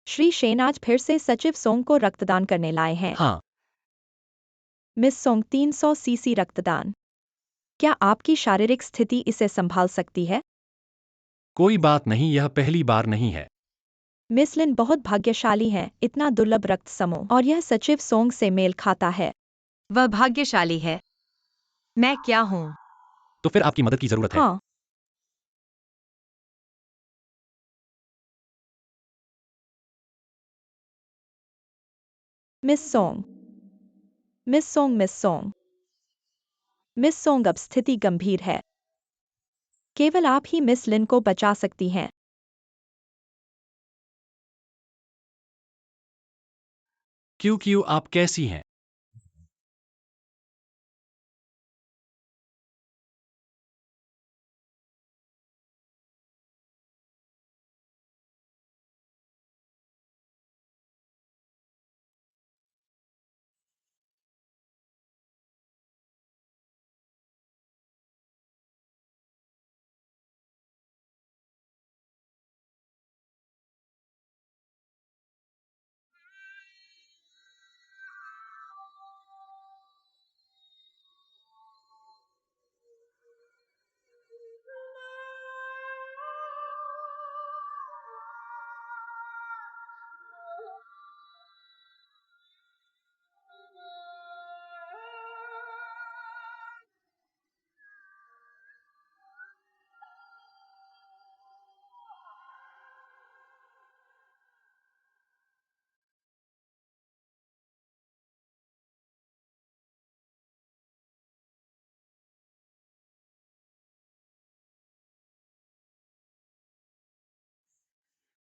Shri Shane आज फिर से सचिव सोंग को रक्तदान करने लाए हैं। हाँ। मिस सोंग 300 सीसी रक्तदान। क्या आपकी शारीरिक स्थिति इसे संभाल सकती है? कोई बात नहीं, यह पहली बार नहीं है। मिस लिन बहुत भाग्यशाली हैं, इतना दुर्लभ रक्त समूह, और यह सचिव सोंग से मेल खाता है। वह भाग्यशाली है। मैं क्या हूँ? तो फिर आपकी मदद की जरूरत है। हाँ। Miss song. Miss song miss song miss song, अब स्थिति गंभीर है। केवल आप ही मिस लिन को बचा सकती हैं। क्यों आप कैसी हैं?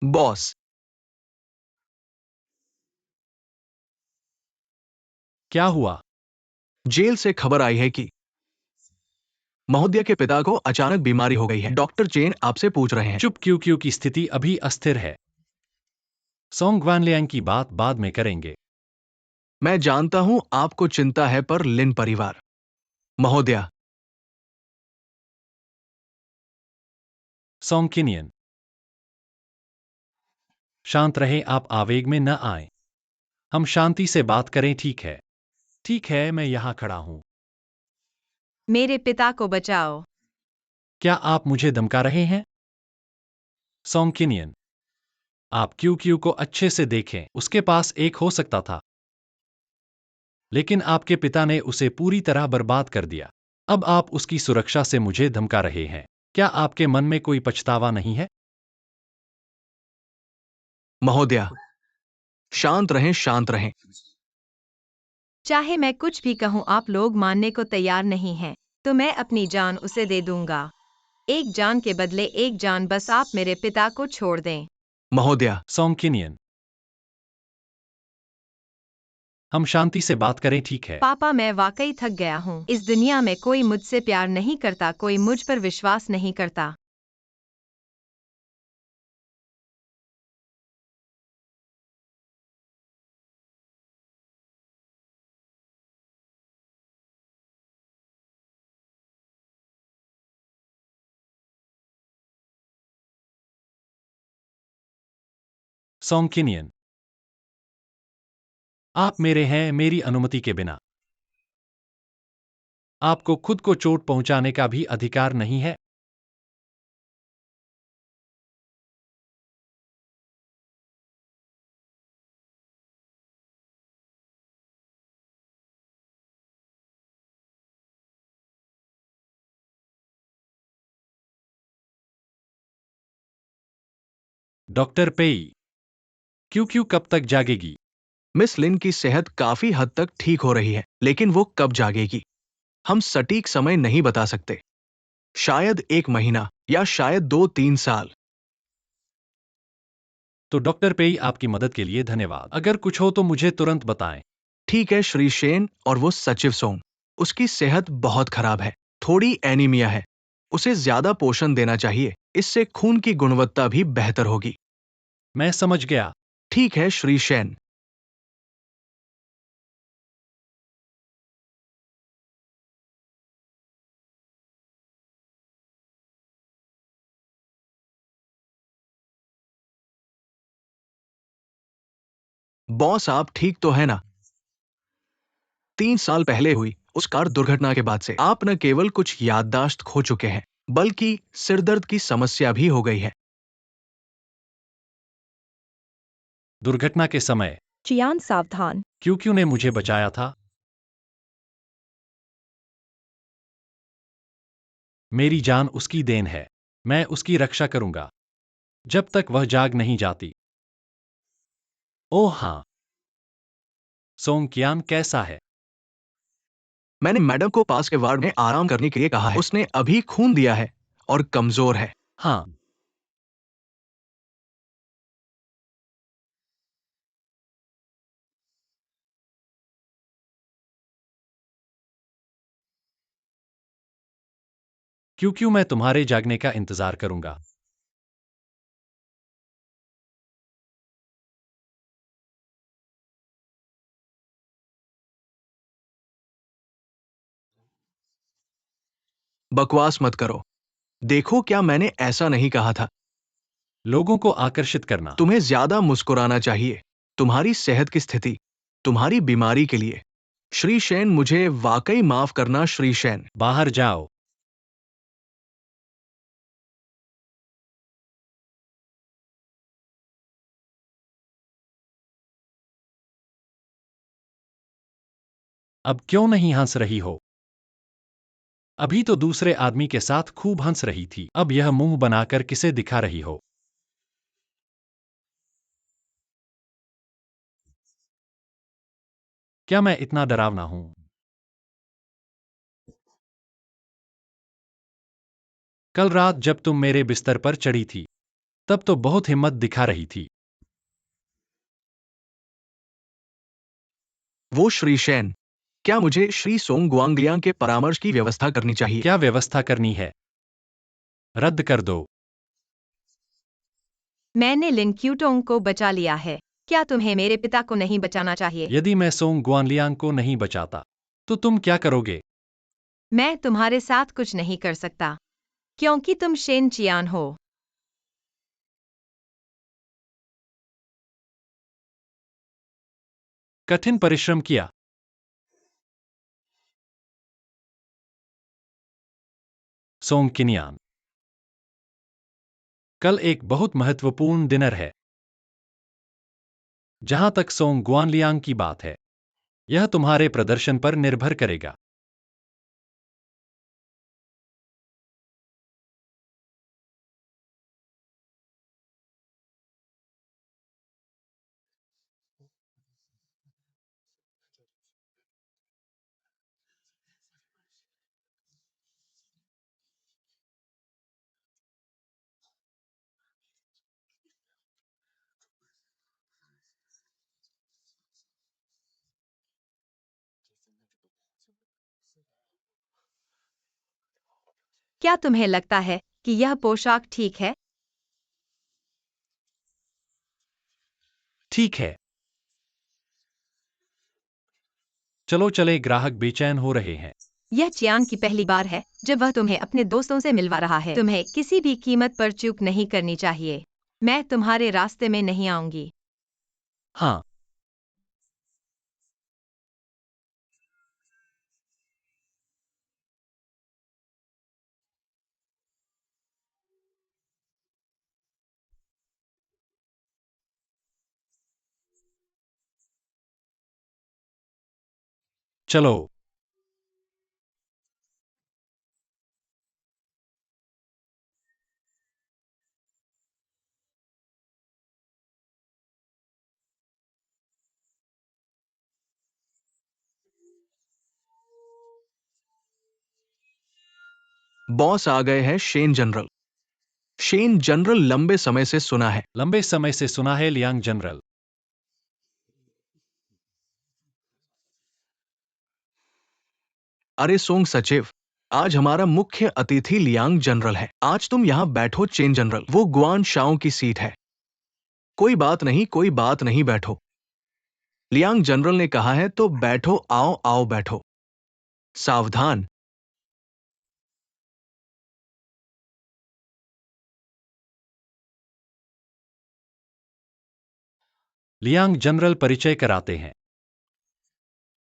बॉस, क्या हुआ? जेल से खबर आई है कि महोदय के पिता को अचानक बीमारी हो गई है। डॉक्टर चेन आपसे पूछ रहे हैं। चुप, क्यों की स्थिति अभी अस्थिर है। सोंग वानलियांग की बात बाद में करेंगे। मैं जानता हूं आपको चिंता है, पर लिन परिवार। महोदय, सोंग किनियन, शांत रहे, आप आवेग में न आए। हम शांति से बात करें, ठीक है? ठीक है, मैं यहां खड़ा हूं। मेरे पिता को बचाओ। क्या आप मुझे धमका रहे हैं? सोंग किनियन, आप क्यों को अच्छे से देखें, उसके पास एक हो सकता था, लेकिन आपके पिता ने उसे पूरी तरह बर्बाद कर दिया। अब आप उसकी सुरक्षा से मुझे धमका रहे हैं। क्या आपके मन में कोई पछतावा नहीं है? महोदय, शांत रहें, शांत रहें। चाहे मैं कुछ भी कहूँ, आप लोग मानने को तैयार नहीं हैं, तो मैं अपनी जान उसे दे दूंगा। एक जान के बदले एक जान, बस आप मेरे पिता को छोड़ दें। महोदय, सोंग किनियन, हम शांति से बात करें, ठीक है? पापा, मैं वाकई थक गया हूँ। इस दुनिया में कोई मुझसे प्यार नहीं करता, कोई मुझ पर विश्वास नहीं करता। सोंग किनियन, आप मेरे हैं, मेरी अनुमति के बिना आपको खुद को चोट पहुंचाने का भी अधिकार नहीं है। डॉक्टर पेई, क्यों कब तक जागेगी? मिस लिन की सेहत काफी हद तक ठीक हो रही है, लेकिन वो कब जागेगी, हम सटीक समय नहीं बता सकते। शायद 1 महीना या शायद 2-3 साल। तो डॉक्टर पेई, आपकी मदद के लिए धन्यवाद। अगर कुछ हो तो मुझे तुरंत बताएं। ठीक है श्री शेन, और वो सचिव सोंग, उसकी सेहत बहुत खराब है, थोड़ी एनीमिया है। उसे ज्यादा पोषण देना चाहिए, इससे खून की गुणवत्ता भी बेहतर होगी। मैं समझ गया। ठीक है श्री शेन। बॉस, आप ठीक तो है ना? 3 साल पहले हुई उस कार दुर्घटना के बाद से आप न केवल कुछ याददाश्त खो चुके हैं, बल्कि सिरदर्द की समस्या भी हो गई है। दुर्घटना के समय चियान सावधान। क्यू ने मुझे बचाया था। मेरी जान उसकी देन है। मैं उसकी रक्षा करूंगा जब तक वह जाग नहीं जाती। ओह हाँ। सोंग कियान कैसा है? मैंने मैडम को पास के वार्ड में आराम करने के लिए कहा है। उसने अभी खून दिया है और कमजोर है। हाँ। क्यों मैं तुम्हारे जागने का इंतजार करूंगा। बकवास मत करो। देखो, क्या मैंने ऐसा नहीं कहा था। लोगों को आकर्षित करना। तुम्हें ज्यादा मुस्कुराना चाहिए। तुम्हारी सेहत की स्थिति, तुम्हारी बीमारी के लिए। श्री शैन, मुझे वाकई माफ करना श्री शैन। बाहर जाओ। अब क्यों नहीं हंस रही हो? अभी तो दूसरे आदमी के साथ खूब हंस रही थी। अब यह मुंह बनाकर किसे दिखा रही हो? क्या मैं इतना डरावना हूं? कल रात जब तुम मेरे बिस्तर पर चढ़ी थी, तब तो बहुत हिम्मत दिखा रही थी। वो श्री शैन, क्या मुझे श्री सोंग गुआंगलियांग के परामर्श की व्यवस्था करनी चाहिए? क्या व्यवस्था करनी है? रद्द कर दो। मैंने लिन क्यूटोंग को बचा लिया है। क्या तुम्हें मेरे पिता को नहीं बचाना चाहिए? यदि मैं सोंग गुआनलियांग को नहीं बचाता, तो तुम क्या करोगे? मैं तुम्हारे साथ कुछ नहीं कर सकता, क्योंकि तुम शेन चियान हो। कठिन परिश्रम किया। सोंग किनियान, कल एक बहुत महत्वपूर्ण डिनर है। जहां तक सोंग गुआनलियांग की बात है, यह तुम्हारे प्रदर्शन पर निर्भर करेगा। क्या तुम्हें लगता है कि यह पोशाक ठीक है? ठीक है। चलो चले, ग्राहक बेचैन हो रहे हैं। यह चियान की पहली बार है जब वह तुम्हें अपने दोस्तों से मिलवा रहा है। तुम्हें किसी भी कीमत पर चूक नहीं करनी चाहिए। मैं तुम्हारे रास्ते में नहीं आऊंगी। हाँ। चलो। बॉस आ गए हैं शेन जनरल। शेन जनरल, लंबे समय से सुना है। लंबे समय से सुना है लियांग जनरल। अरे सोंग सचिव, आज हमारा मुख्य अतिथि लियांग जनरल है। आज तुम यहाँ बैठो चेन जनरल, वो गुआन शाओ की सीट है। कोई बात नहीं, कोई बात नहीं, बैठो। लियांग जनरल ने कहा है तो बैठो, आओ आओ बैठो। सावधान। लियांग जनरल परिचय कराते हैं।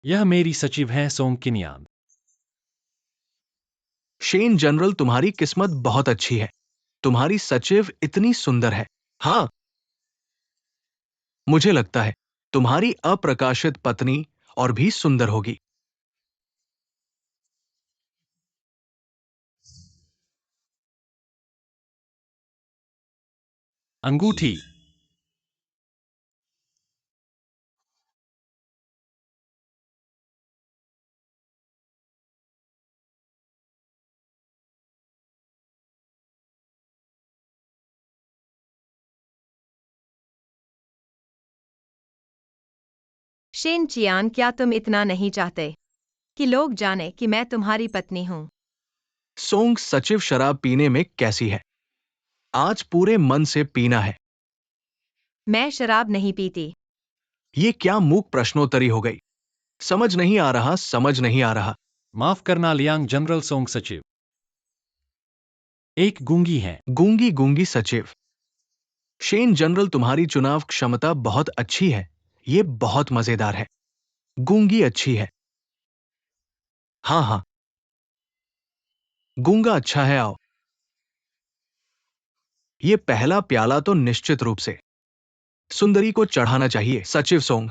यह मेरी सचिव हैं सोंग किनियान। शेन जनरल, तुम्हारी किस्मत बहुत अच्छी है। तुम्हारी सचिव इतनी सुंदर है। हाँ, मुझे लगता है तुम्हारी अप्रकाशित पत्नी और भी सुंदर होगी। अंगूठी। शेन चियान, क्या तुम इतना नहीं चाहते कि लोग जाने कि मैं तुम्हारी पत्नी हूँ? सोंग सचिव, शराब पीने में कैसी है? आज पूरे मन से पीना है। मैं शराब नहीं पीती। ये क्या मूक प्रश्नोत्तरी हो गई? समझ नहीं आ रहा, समझ नहीं आ रहा। माफ करना लियांग जनरल सोंग सचिव। एक गूंगी हैं। गूंगी गूंगी सचिव। शेन जनरल, तुम्हारी चुनाव क्षमता बहुत अच्छी है। ये बहुत मजेदार है। गूंगी अच्छी है। हाँ हाँ, गूंगा अच्छा है। आओ, ये पहला प्याला तो निश्चित रूप से सुंदरी को चढ़ाना चाहिए। सचिव सोंग,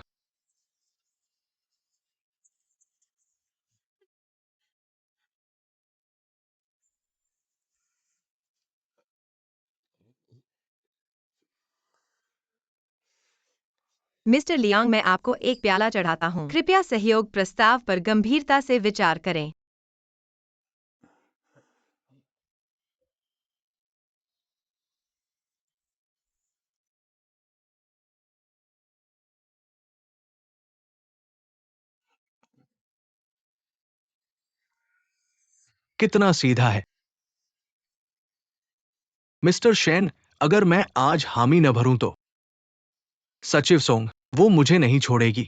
मिस्टर लियांग, मैं आपको एक प्याला चढ़ाता हूँ। कृपया सहयोग प्रस्ताव पर गंभीरता से विचार करें। कितना सीधा है। मिस्टर शेन, अगर मैं आज हामी न भरूं तो? सचिव सोंग, वो मुझे नहीं छोड़ेगी।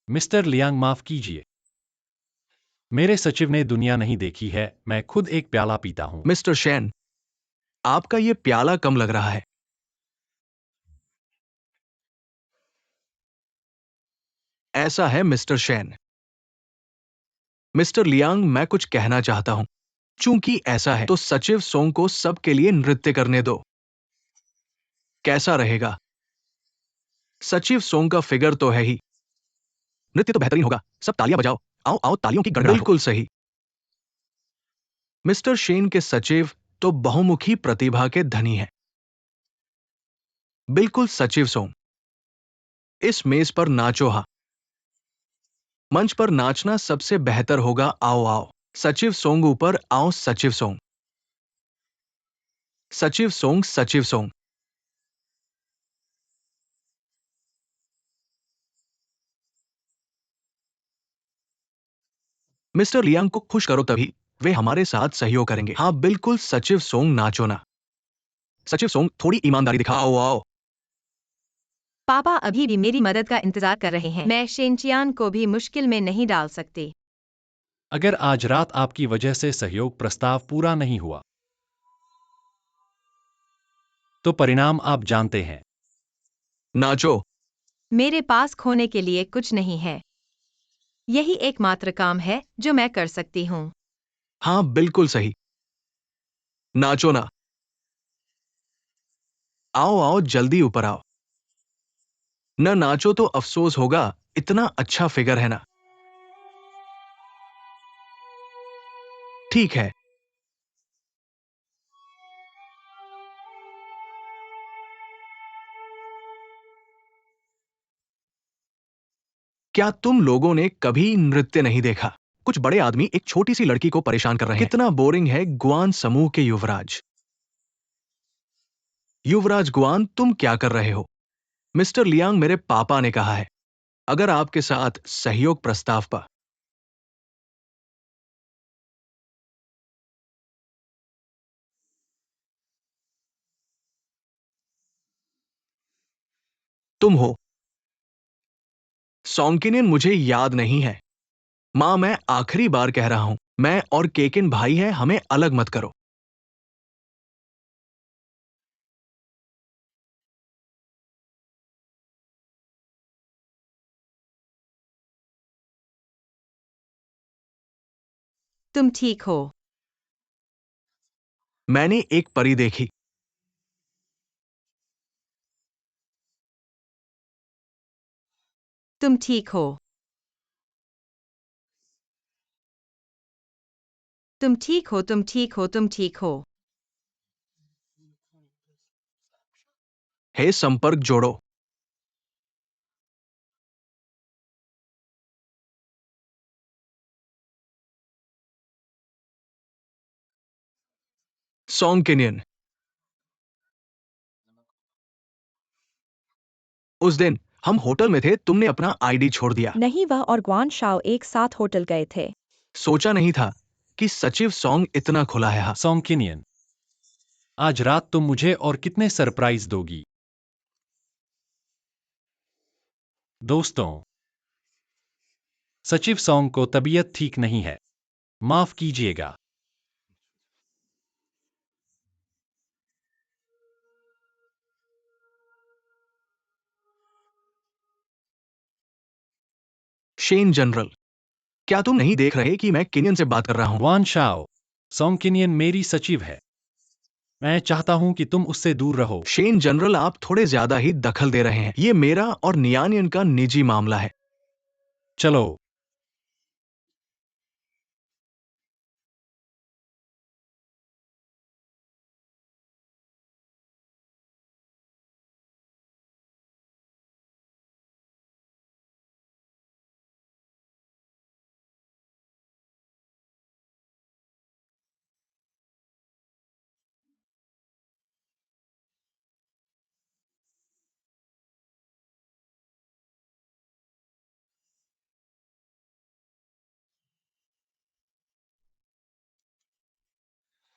मिस्टर लियांग, माफ कीजिए। मेरे सचिव ने दुनिया नहीं देखी है, मैं खुद एक प्याला पीता हूं। मिस्टर शेन, आपका ये प्याला कम लग रहा है। ऐसा है मिस्टर शेन। मिस्टर लियांग, मैं कुछ कहना चाहता हूं। चूंकि ऐसा है तो सचिव सोंग को सबके लिए नृत्य करने दो। कैसा रहेगा? सचिव सोंग का फिगर तो है ही। नृत्य तो बेहतरीन होगा। सब तालियां बजाओ। आओ आओ, तालियों की गड़गड़ाहट हो। बिल्कुल सही। मिस्टर शेन के सचिव तो बहुमुखी प्रतिभा के धनी हैं। बिल्कुल सचिव सोंग, इस मेज पर नाचो। हाँ, मंच पर नाचना सबसे बेहतर होगा। आओ आओ, सचिव सोंग ऊपर आओ। सचिव सोंग, सचिव सोंग, सचिव सोंग। मिस्टर लियांग को खुश करो, तभी वे हमारे साथ सहयोग करेंगे। हाँ बिल्कुल सचिव सोंग, नाचो ना। सचिव सोंग, थोड़ी ईमानदारी दिखाओ। आओ आओ। पापा अभी भी मेरी मदद का इंतजार कर रहे हैं। मैं शेनचियान को भी मुश्किल में नहीं डाल सकती। अगर आज रात आपकी वजह से सहयोग प्रस्ताव पूरा नहीं हुआ तो परिणाम आप जानते हैं। नाचो। मेरे पास खोने के लिए कुछ नहीं है। यही एकमात्र काम है जो मैं कर सकती हूँ। हाँ बिल्कुल सही। नाचो ना। आओ आओ, जल्दी ऊपर आओ। न नाचो तो अफसोस होगा। इतना अच्छा फिगर है ना। ठीक है। क्या तुम लोगों ने कभी नृत्य नहीं देखा? कुछ बड़े आदमी एक छोटी सी लड़की को परेशान कर रहे हैं। कितना बोरिंग है। गुआन समूह के युवराज। युवराज गुआन, तुम क्या कर रहे हो? मिस्टर लियांग, मेरे पापा ने कहा है अगर आपके साथ सहयोग प्रस्ताव पर तुम हो सौंकिनियन मुझे याद नहीं है। माँ, मैं आखिरी बार कह रहा हूं, मैं और केकिन भाई हैं, हमें अलग मत करो। तुम ठीक हो। मैंने एक परी देखी। तुम ठीक हो। तुम ठीक हो, तुम ठीक हो, तुम ठीक हो। हे संपर्क जोड़ो। सौंकिनियन, उस दिन हम होटल में थे, तुमने अपना आईडी छोड़ दिया। नहीं, वह और ग्वान शाओ एक साथ होटल गए थे। सोचा नहीं था कि सचिव सॉन्ग इतना खुला है। हाँ, सौंकिनियन, आज रात तुम मुझे और कितने सरप्राइज दोगी? दोस्तों, सचिव सॉन्ग को तबीयत ठीक नहीं है। माफ कीजिएगा। शेन जनरल, क्या तुम नहीं देख रहे कि मैं किनियन से बात कर रहा हूं? ग्वान शाओ, सौंकिनियन मेरी सचिव है। मैं चाहता हूं कि तुम उससे दूर रहो। शेन जनरल, आप थोड़े ज्यादा ही दखल दे रहे हैं। ये मेरा और नियानियन का निजी मामला है। चलो।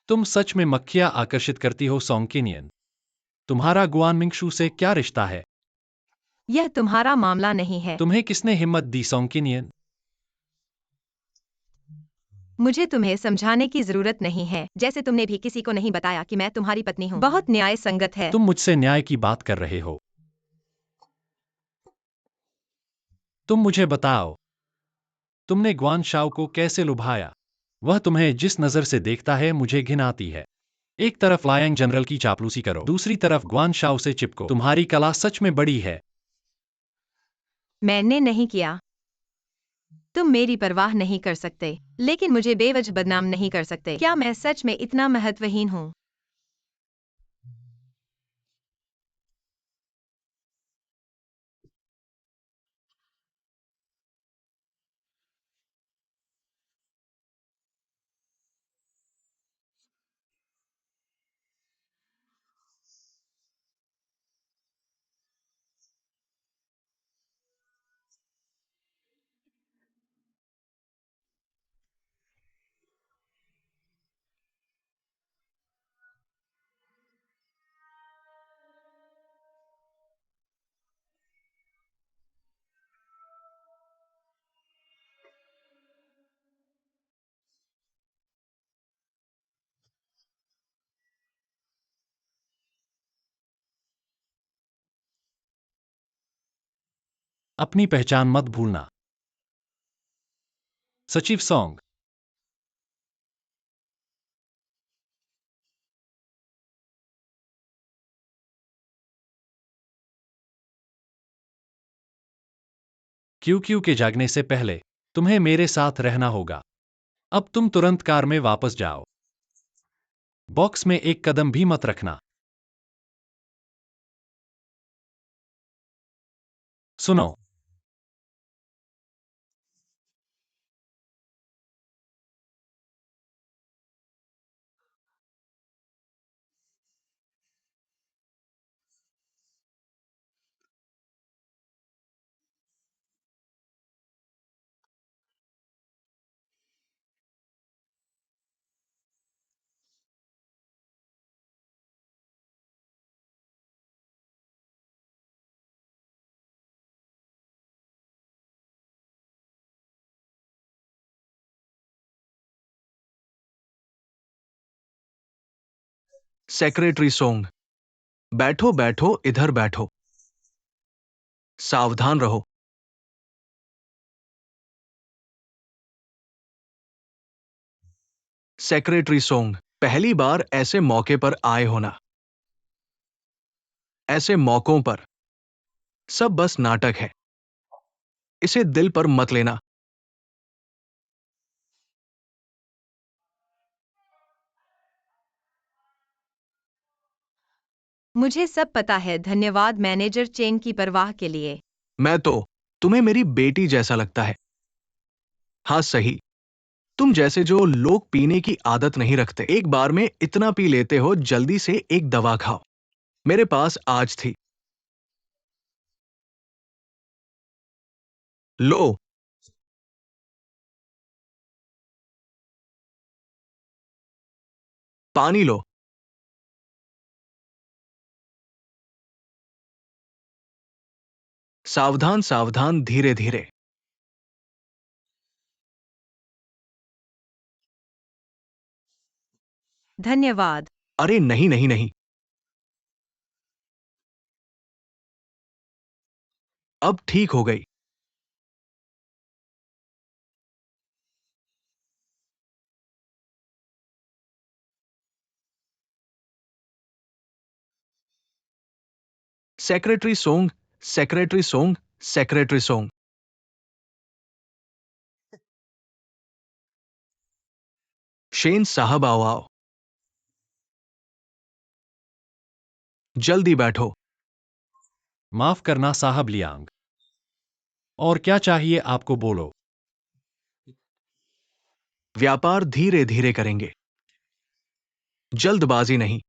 तुम सच में मक्खियां आकर्षित करती हो सौंकिनियन। तुम्हारा गुआन मिंगशू से क्या रिश्ता है? यह तुम्हारा मामला नहीं है। तुम्हें किसने हिम्मत दी सौंकिनियन? मुझे तुम्हें समझाने की जरूरत नहीं है, जैसे तुमने भी किसी को नहीं बताया कि मैं तुम्हारी पत्नी हूँ। बहुत न्याय संगत है। तुम मुझसे न्याय की बात कर रहे हो। तुम मुझे बताओ, तुमने ग्वान शाओ को कैसे लुभाया? वह तुम्हें जिस नजर से देखता है मुझे घिन आती है। एक तरफ लायंग जनरल की चापलूसी करो, दूसरी तरफ ग्वान शाओ से चिपको। तुम्हारी कला सच में बड़ी है। मैंने नहीं किया। तुम मेरी परवाह नहीं कर सकते, लेकिन मुझे बेवजह बदनाम नहीं कर सकते। क्या मैं सच में इतना महत्वहीन हूँ? अपनी पहचान मत भूलना। सचिव सॉन्ग। क्यू क्यू के जागने से पहले तुम्हें मेरे साथ रहना होगा। अब तुम तुरंत कार में वापस जाओ। बॉक्स में एक कदम भी मत रखना। सुनो, सेक्रेटरी सोंग, बैठो बैठो, इधर बैठो। सावधान रहो। सेक्रेटरी सोंग, पहली बार ऐसे मौके पर आए हो ना। ऐसे मौकों पर सब बस नाटक है, इसे दिल पर मत लेना। मुझे सब पता है, धन्यवाद मैनेजर चेन की परवाह के लिए। मैं तो तुम्हें मेरी बेटी जैसा लगता है। हाँ सही, तुम जैसे जो लोग पीने की आदत नहीं रखते, एक बार में इतना पी लेते हो। जल्दी से एक दवा खाओ। मेरे पास आज थी। लो। पानी लो। सावधान सावधान, धीरे धीरे। धन्यवाद। अरे नहीं नहीं नहीं, अब ठीक हो गई। Secretary song, secretary song, secretary song. Shane साहब आओ आओ, जल्दी बैठो। माफ करना साहब लियांग। और क्या चाहिए आपको, बोलो। व्यापार धीरे धीरे करेंगे, जल्दबाजी नहीं।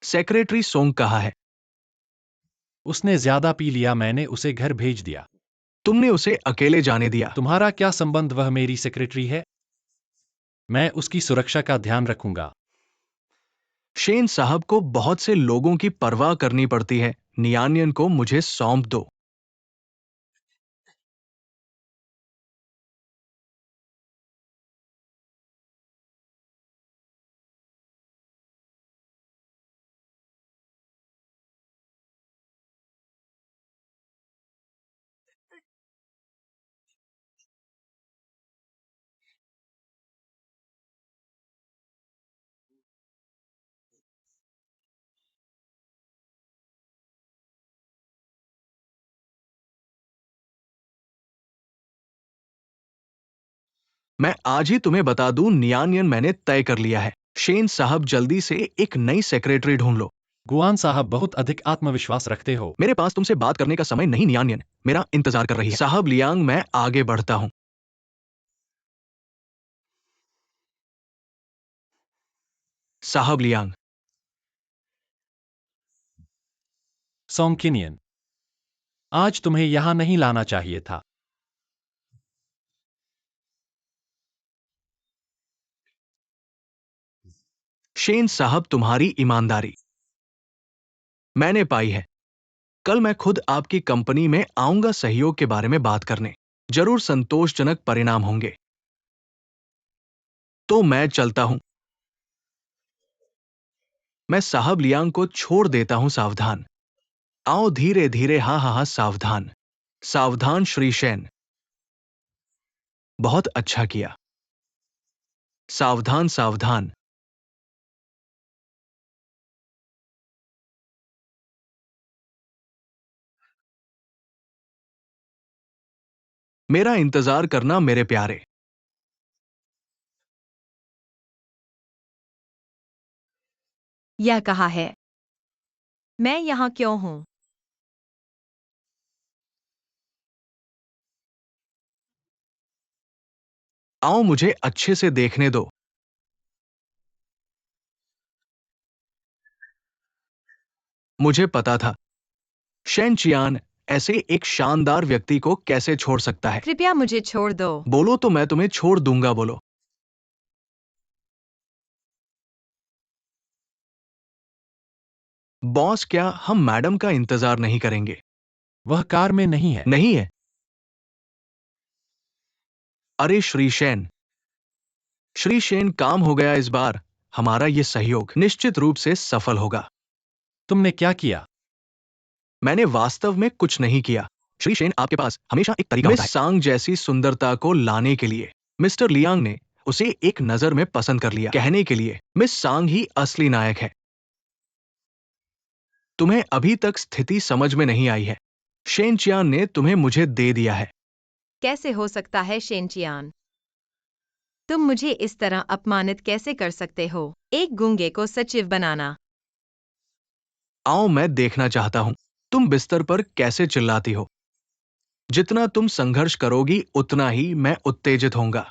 सेक्रेटरी सोंग कहा है। उसने ज्यादा पी लिया, मैंने उसे घर भेज दिया। तुमने उसे अकेले जाने दिया। तुम्हारा क्या संबंध, वह मेरी सेक्रेटरी है। मैं उसकी सुरक्षा का ध्यान रखूंगा। शेन साहब को बहुत से लोगों की परवाह करनी पड़ती है। नियानियन को मुझे सौंप दो। मैं आज ही तुम्हें बता दूं, नियानियन मैंने तय कर लिया है। शेन साहब जल्दी से एक नई सेक्रेटरी ढूंढ लो। गुआन साहब बहुत अधिक आत्मविश्वास रखते हो। मेरे पास तुमसे बात करने का समय नहीं। नियानियन मेरा इंतजार कर रही है। साहब लियांग, मैं आगे बढ़ता हूं। साहब लियांग। सोंग, आज तुम्हें यहां नहीं लाना चाहिए था। शेन साहब, तुम्हारी ईमानदारी मैंने पाई है। कल मैं खुद आपकी कंपनी में आऊंगा सहयोग के बारे में बात करने। जरूर संतोषजनक परिणाम होंगे। तो मैं चलता हूं। मैं साहब लियांग को छोड़ देता हूं। सावधान आओ, धीरे धीरे। हाँ हाँ हाँ, सावधान सावधान। श्री शेन, बहुत अच्छा किया। सावधान सावधान। मेरा इंतजार करना मेरे प्यारे। यह कहा है। मैं यहाँ क्यों हूँ? आओ, मुझे अच्छे से देखने दो। मुझे पता था शेन चियान ऐसे एक शानदार व्यक्ति को कैसे छोड़ सकता है। कृपया मुझे छोड़ दो। बोलो तो मैं तुम्हें छोड़ दूंगा। बोलो। बॉस, क्या हम मैडम का इंतजार नहीं करेंगे? वह कार में नहीं है। नहीं है। अरे श्री शेन, श्री शेन, काम हो गया इस बार। हमारा ये सहयोग निश्चित रूप से सफल होगा। तुमने क्या किया? मैंने वास्तव में कुछ नहीं किया। श्री शेन, आपके पास हमेशा एक तरीका होता है। मिस सांग जैसी सुंदरता को लाने के लिए मिस्टर लियांग ने उसे एक नजर में पसंद कर लिया। कहने के लिए मिस सांग ही असली नायक है। तुम्हें अभी तक स्थिति समझ में नहीं आई है। शेन चियान ने तुम्हें मुझे दे दिया है। कैसे हो सकता है शेनचियान? तुम मुझे इस तरह अपमानित कैसे कर सकते हो? एक गूंगे को सचिव बनाना। आओ, मैं देखना चाहता हूं तुम बिस्तर पर कैसे चिल्लाती हो। जितना तुम संघर्ष करोगी उतना ही मैं उत्तेजित होऊंगा।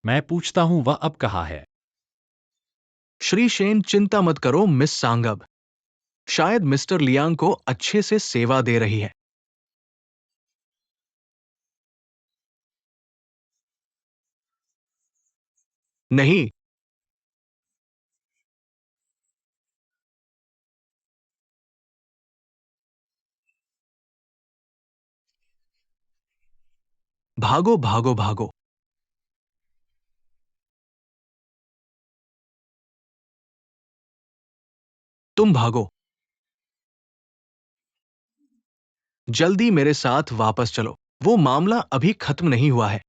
मैं पूछता हूं वह अब कहाँ है? श्री शेन, चिंता मत करो मिस सांगब। शायद मिस्टर लियांग को अच्छे से सेवा दे रही है। नहीं, भागो भागो भागो। तुम भागो। जल्दी मेरे साथ वापस चलो। वो मामला अभी खत्म नहीं हुआ है।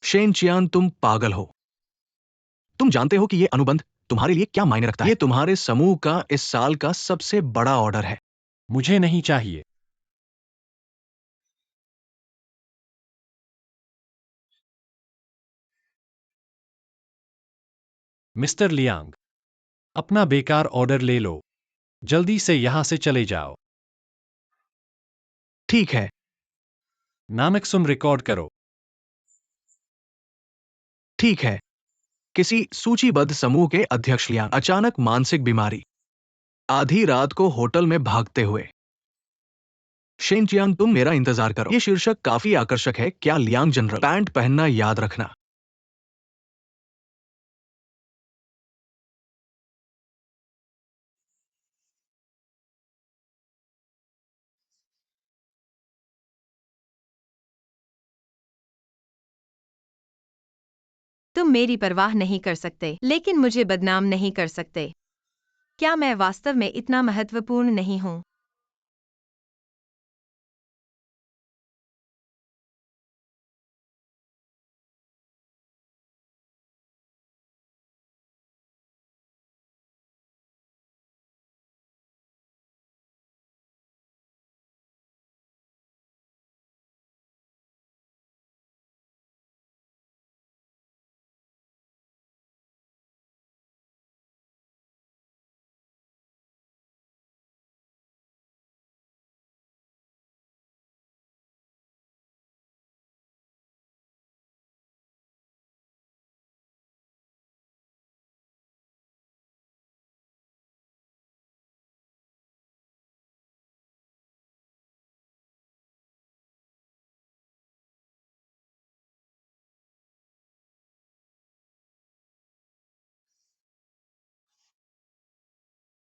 शेन चियान, तुम पागल हो। तुम जानते हो कि ये अनुबंध तुम्हारे लिए क्या मायने रखता है? ये तुम्हारे समूह का इस साल का सबसे बड़ा ऑर्डर है। मुझे नहीं चाहिए। मिस्टर लियांग, अपना बेकार ऑर्डर ले लो। जल्दी से यहां से चले जाओ। ठीक है। नानक, सुन, रिकॉर्ड करो। ठीक है। किसी सूचीबद्ध समूह के अध्यक्ष लियांग, अचानक मानसिक बीमारी, आधी रात को होटल में भागते हुए। शेन चियांग, तुम मेरा इंतजार करो। ये शीर्षक काफी आकर्षक है। क्या लियांग जनरल? पैंट पहनना याद रखना। तुम मेरी परवाह नहीं कर सकते, लेकिन मुझे बदनाम नहीं कर सकते। क्या मैं वास्तव में इतना महत्वपूर्ण नहीं हूँ?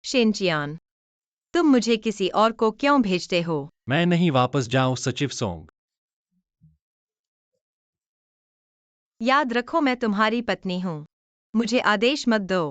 शेनचियान, तुम मुझे किसी और को क्यों भेजते हो? मैं नहीं वापस जाऊं सचिव सोंग। याद रखो, मैं तुम्हारी पत्नी हूँ। मुझे आदेश मत दो।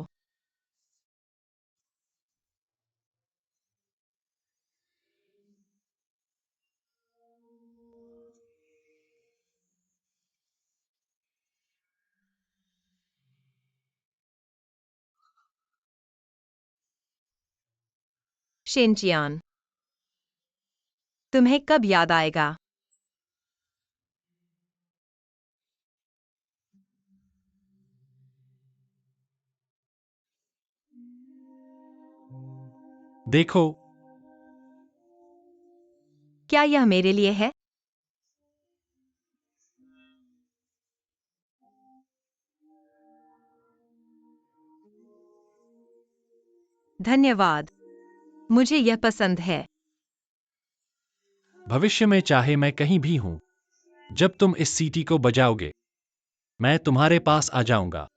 शेनचियान, तुम्हें कब याद आएगा? देखो, क्या यह मेरे लिए है? धन्यवाद। मुझे यह पसंद है। भविष्य में चाहे मैं कहीं भी हूं, जब तुम इस सीटी को बजाओगे, मैं तुम्हारे पास आ जाऊंगा।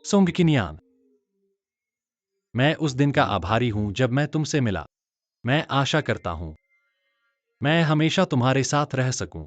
सोंगकिनियान, मैं उस दिन का आभारी हूं जब मैं तुमसे मिला। मैं आशा करता हूं मैं हमेशा तुम्हारे साथ रह सकूं।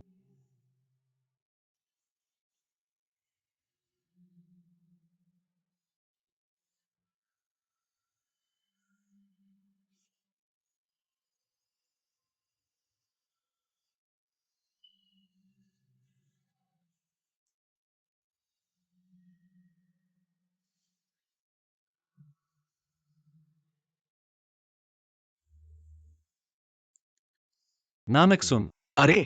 नानक सुन, अरे,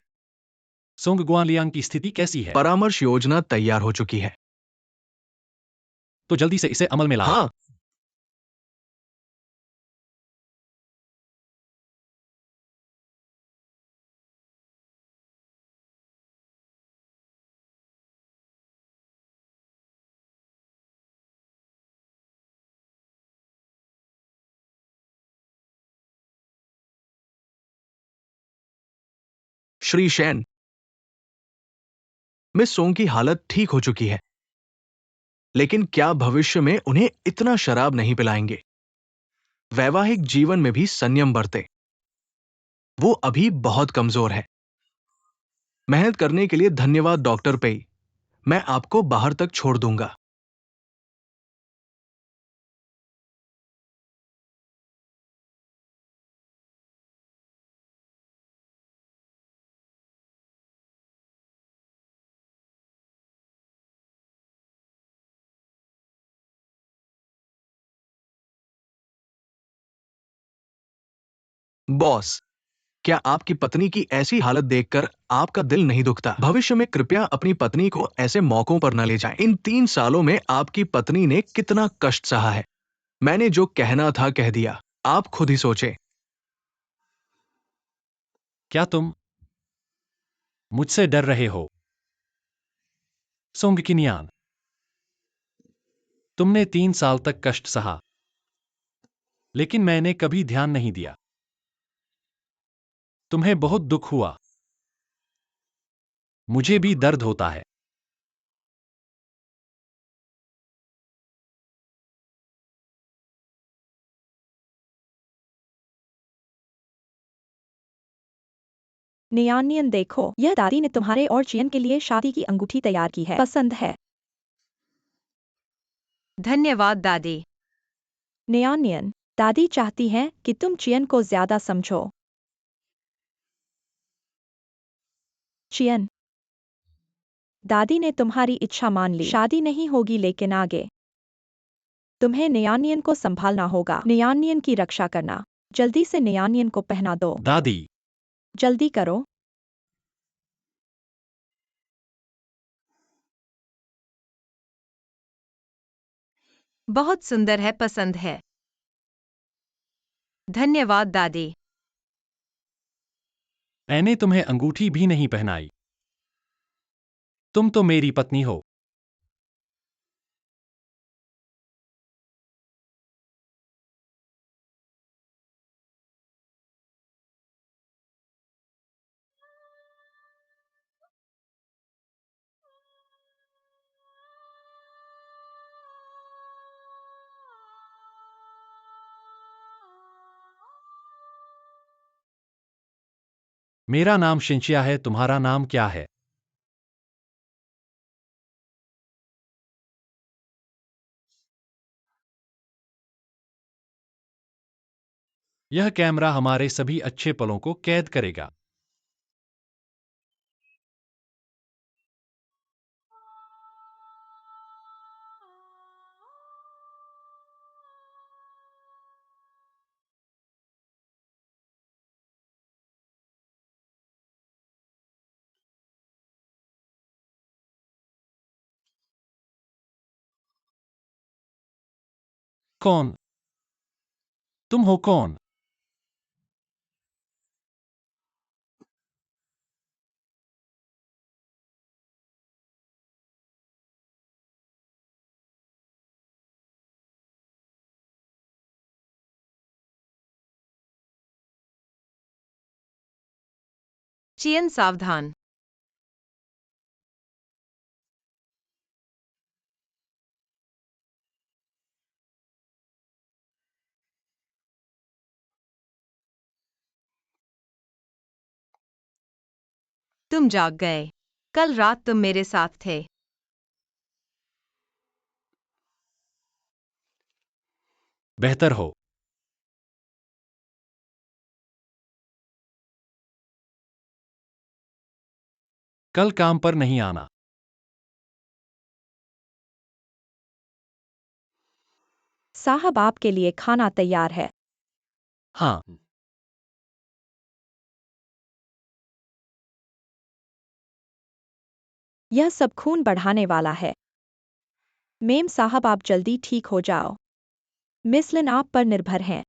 सोंग गुआलियांग की स्थिति कैसी है? परामर्श योजना तैयार हो चुकी है। तो जल्दी से इसे अमल में लाओ। हाँ, श्री शैन, मिस सोंग की हालत ठीक हो चुकी है, लेकिन क्या भविष्य में उन्हें इतना शराब नहीं पिलाएंगे? वैवाहिक जीवन में भी संयम बरते। वो अभी बहुत कमजोर है। मेहनत करने के लिए धन्यवाद डॉक्टर पेई। मैं आपको बाहर तक छोड़ दूंगा। बॉस, क्या आपकी पत्नी की ऐसी हालत देखकर आपका दिल नहीं दुखता? भविष्य में कृपया अपनी पत्नी को ऐसे मौकों पर न ले जाएं। इन 3 सालों में आपकी पत्नी ने कितना कष्ट सहा है। मैंने जो कहना था कह दिया। आप खुद ही सोचें। क्या तुम मुझसे डर रहे हो? सोंगकिनियान, तुमने 3 साल तक कष्ट सहा, लेकिन मैंने कभी ध्यान नहीं दिया। तुम्हें बहुत दुख हुआ। मुझे भी दर्द होता है। नियानियन देखो, यह दादी ने तुम्हारे और चियन के लिए शादी की अंगूठी तैयार की है। पसंद है? धन्यवाद दादी। नियानियन, दादी चाहती हैं कि तुम चियन को ज्यादा समझो। चियन, दादी ने तुम्हारी इच्छा मान ली। शादी नहीं होगी लेकिन आगे तुम्हें नियानियन को संभालना होगा। नियानियन की रक्षा करना। जल्दी से नियानियन को पहना दो। दादी, जल्दी करो। बहुत सुंदर है, पसंद है। धन्यवाद दादी। मैंने तुम्हें अंगूठी भी नहीं पहनाई। तुम तो मेरी पत्नी हो। मेरा नाम शिंचिया है, तुम्हारा नाम क्या है? यह कैमरा हमारे सभी अच्छे पलों को कैद करेगा। कौन? तुम हो कौन? चियन सावधान। तुम जाग गए। कल रात तुम मेरे साथ थे। बेहतर हो। कल काम पर नहीं आना। साहब आपके लिए खाना तैयार है। हाँ। यह सब खून बढ़ाने वाला है। मेम साहब आप जल्दी ठीक हो जाओ। मिस लिन आप पर निर्भर हैं।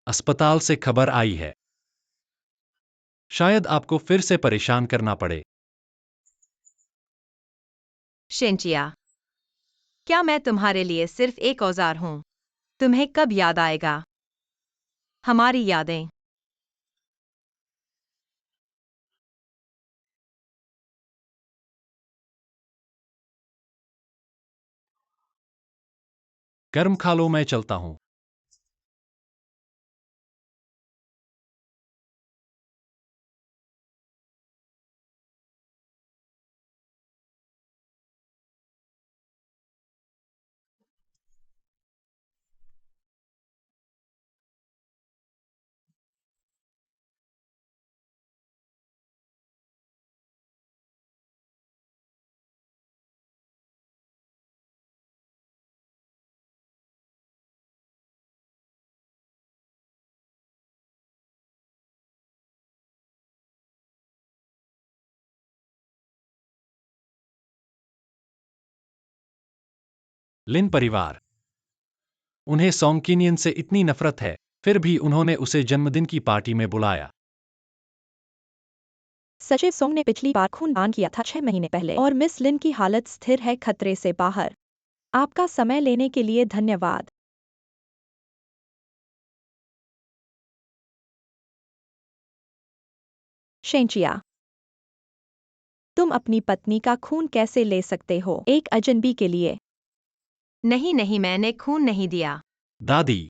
अस्पताल से खबर आई है। शायद आपको फिर से परेशान करना पड़े। शेंचिया, क्या मैं तुम्हारे लिए सिर्फ एक औजार हूं? तुम्हें कब याद आएगा? हमारी यादें। गर्म खा लो, मैं चलता हूं। लिन परिवार। उन्हें सॉन्किनियन से इतनी नफरत है, फिर भी उन्होंने उसे जन्मदिन की पार्टी में बुलाया। सचिव सोंग ने पिछली बार खून दान किया था 6 महीने पहले और मिस लिन की हालत स्थिर है, खतरे से बाहर। आपका समय लेने के लिए धन्यवाद। शेंचिया, तुम अपनी पत्नी का खून कैसे ले सकते हो एक अजनबी के लिए? नहीं नहीं, मैंने खून नहीं दिया। दादी,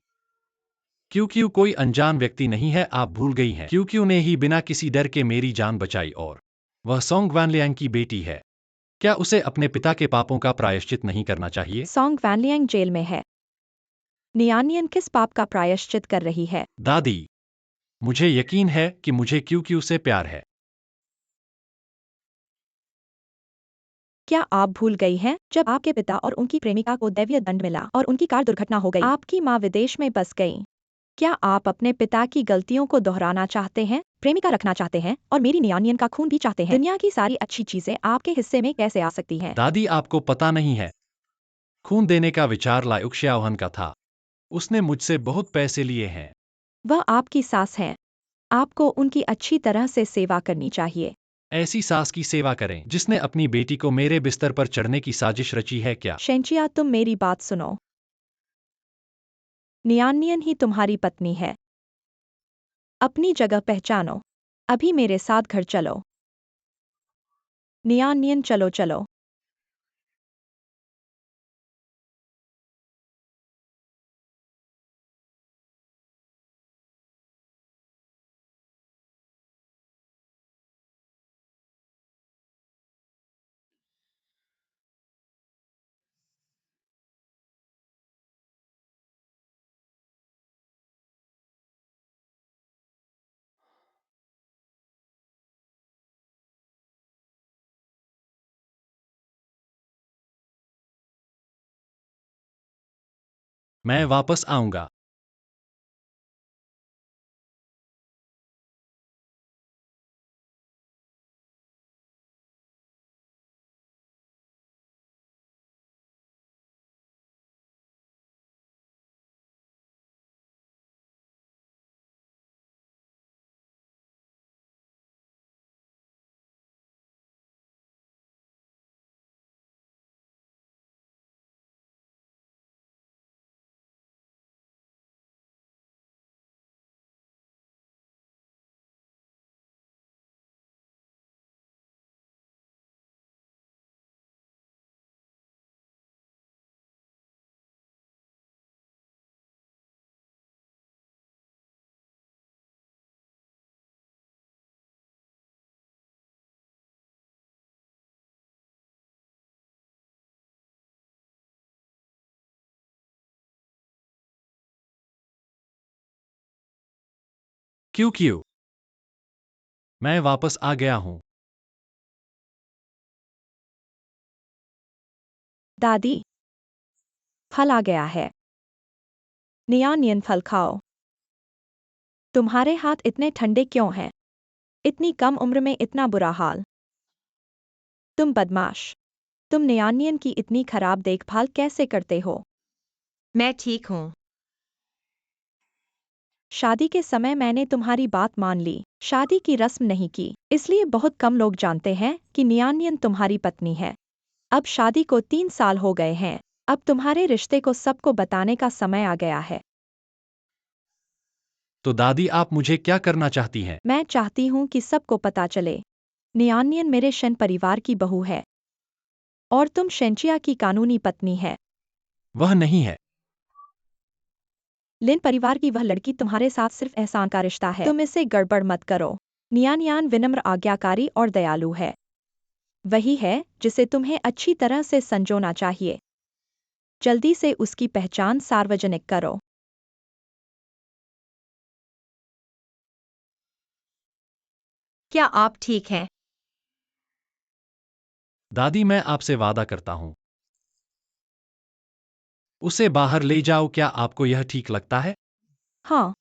क्योंकि कोई अनजान व्यक्ति नहीं है, आप भूल गई हैं। क्योंकि ने ही बिना किसी डर के मेरी जान बचाई और वह सोंग वैनलियांग की बेटी है। क्या उसे अपने पिता के पापों का प्रायश्चित नहीं करना चाहिए? सोंग वैनलियांग जेल में है। नियानियन किस पाप का प्रायश्चित कर रही है? दादी, मुझे यकीन है कि मुझे क्यों से प्यार है। क्या आप भूल गई हैं जब आपके पिता और उनकी प्रेमिका को दैवीय दंड मिला और उनकी कार दुर्घटना हो गई? आपकी माँ विदेश में बस गई। क्या आप अपने पिता की गलतियों को दोहराना चाहते हैं, प्रेमिका रखना चाहते हैं और मेरी नियानियन का खून भी चाहते हैं? दुनिया की सारी अच्छी चीजें आपके हिस्से में कैसे आ सकती हैं? दादी, आपको पता नहीं है, खून देने का विचार लायुक श्याओहन का था। उसने मुझसे बहुत पैसे लिए हैं। वह आपकी सास हैं। आपको उनकी अच्छी तरह से सेवा करनी चाहिए। ऐसी सास की सेवा करें जिसने अपनी बेटी को मेरे बिस्तर पर चढ़ने की साजिश रची है क्या? शेंचिया, तुम मेरी बात सुनो। नियानियन ही तुम्हारी पत्नी है। अपनी जगह पहचानो। अभी मेरे साथ घर चलो। नियानियन, चलो चलो। मैं वापस आऊंगा। क्यों? मैं वापस आ गया हूं। दादी, फल आ गया है। नया नियन फल खाओ। तुम्हारे हाथ इतने ठंडे क्यों हैं? इतनी कम उम्र में इतना बुरा हाल। तुम बदमाश। तुम नयानियन की इतनी खराब देखभाल कैसे करते हो? मैं ठीक हूँ। शादी के समय मैंने तुम्हारी बात मान ली, शादी की रस्म नहीं की, इसलिए बहुत कम लोग जानते हैं कि नियानियन तुम्हारी पत्नी है। अब शादी को 3 साल हो गए हैं, अब तुम्हारे रिश्ते को सबको बताने का समय आ गया है। तो दादी, आप मुझे क्या करना चाहती हैं? मैं चाहती हूँ कि सबको पता चले। नियानियन मेरे शेन परिवार की बहू है। और तुम शेंचिया की कानूनी पत्नी है। वह नहीं है। लिन परिवार की वह लड़की तुम्हारे साथ सिर्फ एहसान का रिश्ता है, तुम इसे गड़बड़ मत करो। नियानियान विनम्र, आज्ञाकारी और दयालु है। वही है जिसे तुम्हें अच्छी तरह से संजोना चाहिए। जल्दी से उसकी पहचान सार्वजनिक करो। क्या आप ठीक हैं? दादी, मैं आपसे वादा करता हूं। उसे बाहर ले जाओ। क्या आपको यह ठीक लगता है? हाँ।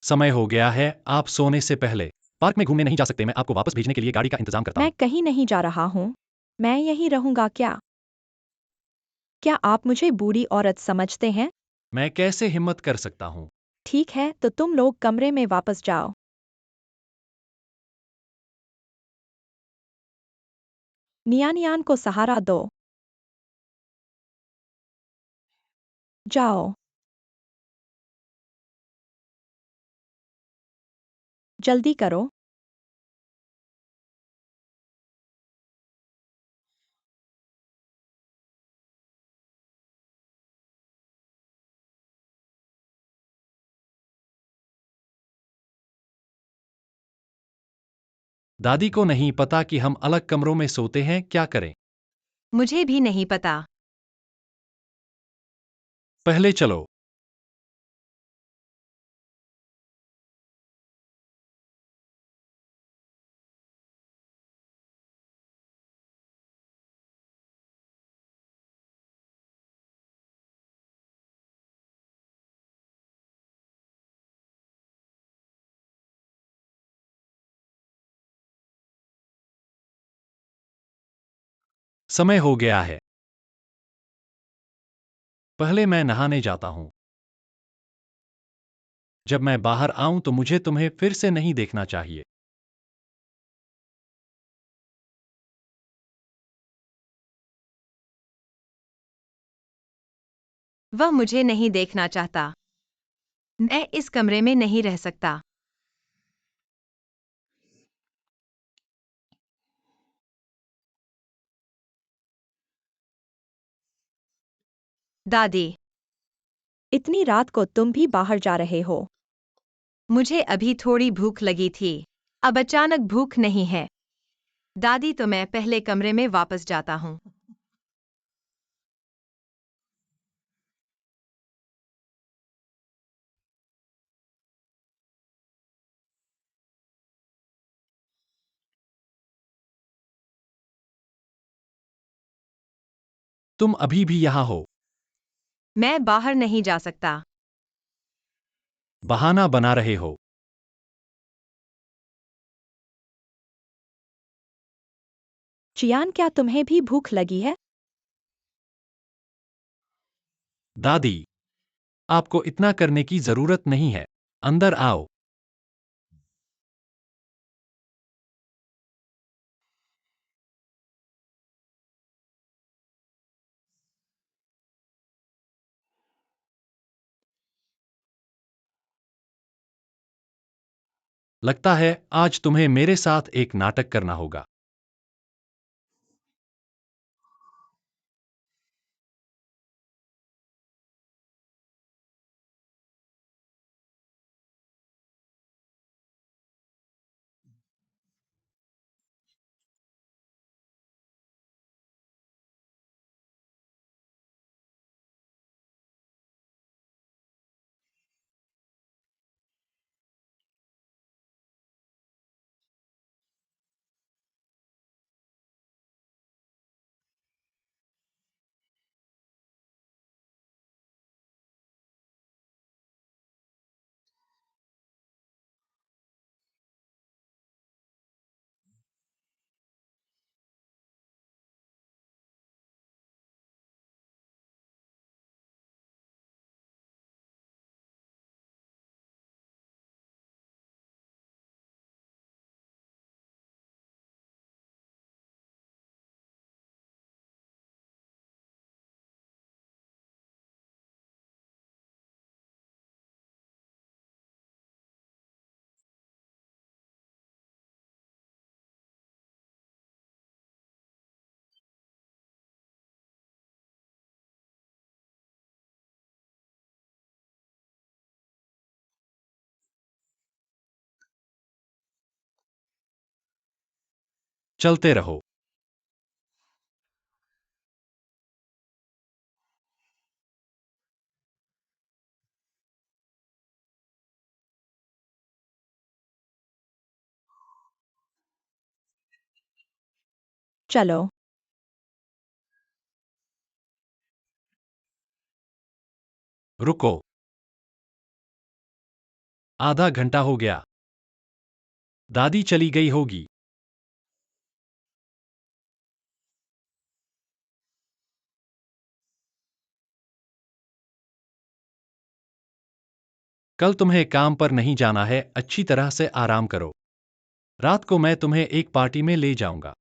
समय हो गया है, आप सोने से पहले पार्क में घूमने नहीं जा सकते। मैं आपको वापस भेजने के लिए गाड़ी का इंतजाम करता मैं हूं। कहीं नहीं जा रहा हूँ। मैं यहीं रहूंगा क्या? क्या आप मुझे बूढ़ी औरत समझते हैं? मैं कैसे हिम्मत कर सकता हूं? ठीक है, तो तुम लोग कमरे में वापस जाओ। नियानियान को सहारा दो। जाओ। जल्दी करो। दादी को नहीं पता कि हम अलग कमरों में सोते हैं। क्या करें? मुझे भी नहीं पता। पहले चलो। समय हो गया है। पहले मैं नहाने जाता हूं। जब मैं बाहर आऊं तो मुझे तुम्हें फिर से नहीं देखना चाहिए। वह मुझे नहीं देखना चाहता। मैं इस कमरे में नहीं रह सकता। दादी, इतनी रात को तुम भी बाहर जा रहे हो? मुझे अभी थोड़ी भूख लगी थी। अब अचानक भूख नहीं है। दादी, तो मैं पहले कमरे में वापस जाता हूँ। तुम अभी भी यहां हो? मैं बाहर नहीं जा सकता। बहाना बना रहे हो। चियान, क्या तुम्हें भी भूख लगी है? दादी, आपको इतना करने की जरूरत नहीं है। अंदर आओ। लगता है आज तुम्हें मेरे साथ एक नाटक करना होगा। चलते रहो। चलो। रुको। आधा घंटा हो गया। दादी चली गई होगी। कल तुम्हें काम पर नहीं जाना है, अच्छी तरह से आराम करो। रात को मैं तुम्हें एक पार्टी में ले जाऊंगा।